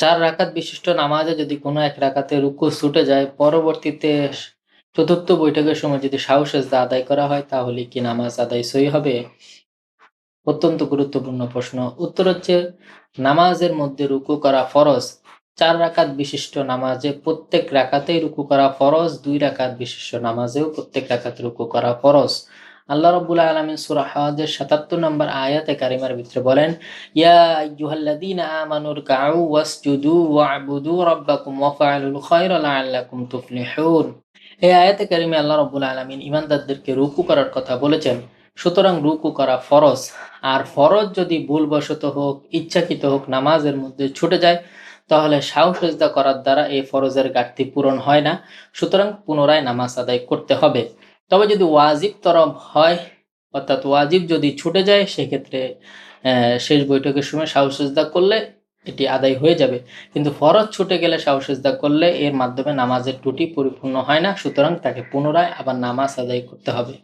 4 রাকাত বিশিষ্ট নামাজে যদি কোনো এক রাকাতে রুকু ছুটে যায়, পরবর্তীতে চতুর্থ বৈঠকের সময় যদি সাহু সেজদা আদায় করা হয়, তাহলে কি নামাজ আদায় সহি হবে? অত্যন্ত গুরুত্বপূর্ণ প্রশ্ন। উত্তর হচ্ছে, নামাজের মধ্যে রুকু করা ফরজ। 4 রাকাত বিশিষ্ট নামাজে প্রত্যেক রাকাতেই রুকু করা ফরজ, 2 রাকাত বিশিষ্ট নামাজেও প্রত্যেক রাকাতে রুকু করা ফরজ। আল্লাহ রাব্বুল আলামিন সূরা হজের ৭৭ নম্বর আয়াতে কারিমার ভিতরে বলেন, ইয়া আইয়ুহাল্লাযীনা আমানু রকাউ ওয়াসজুদু ওয়া'বুদু রাব্বাকুম ওয়াফআলুল খায়রা লাআল্লাকুম তুফলিহুন। এই আয়াতে কারিমে আল্লাহ রাব্বুল আলামিন ঈমানদারদেরকে রুকু করার কথা বলেছেন। সুতরাং রুকু করা ফরজ। আর ফরজ যদি ভুলবশত হোক, ইচ্ছাকৃত হোক নামাজের মধ্যে ছুটে যায়, তাহলে সাহু সেজদা করার দ্বারা এই ফরজের ঘাটতি পূরণ হয় না। সুতরাং পুনরায় নামাজ আদায় করতে হবে। তবে যদি ওয়াজিব তরফ হয়, অর্থাৎ ওয়াজিব যদি ছুটে যায়, সেক্ষেত্রে শেষ বৈঠকের সময় সাহু সেজদা করলে এটি আদায় হয়ে যাবে। কিন্তু ফরজ ছুটে গেলে সাহু সেজদা করলে এর মাধ্যমে নামাজের ত্রুটি পরিপূর্ণ হয় না। সুতরাং তাকে পুনরায় আবার নামাজ আদায় করতে হবে।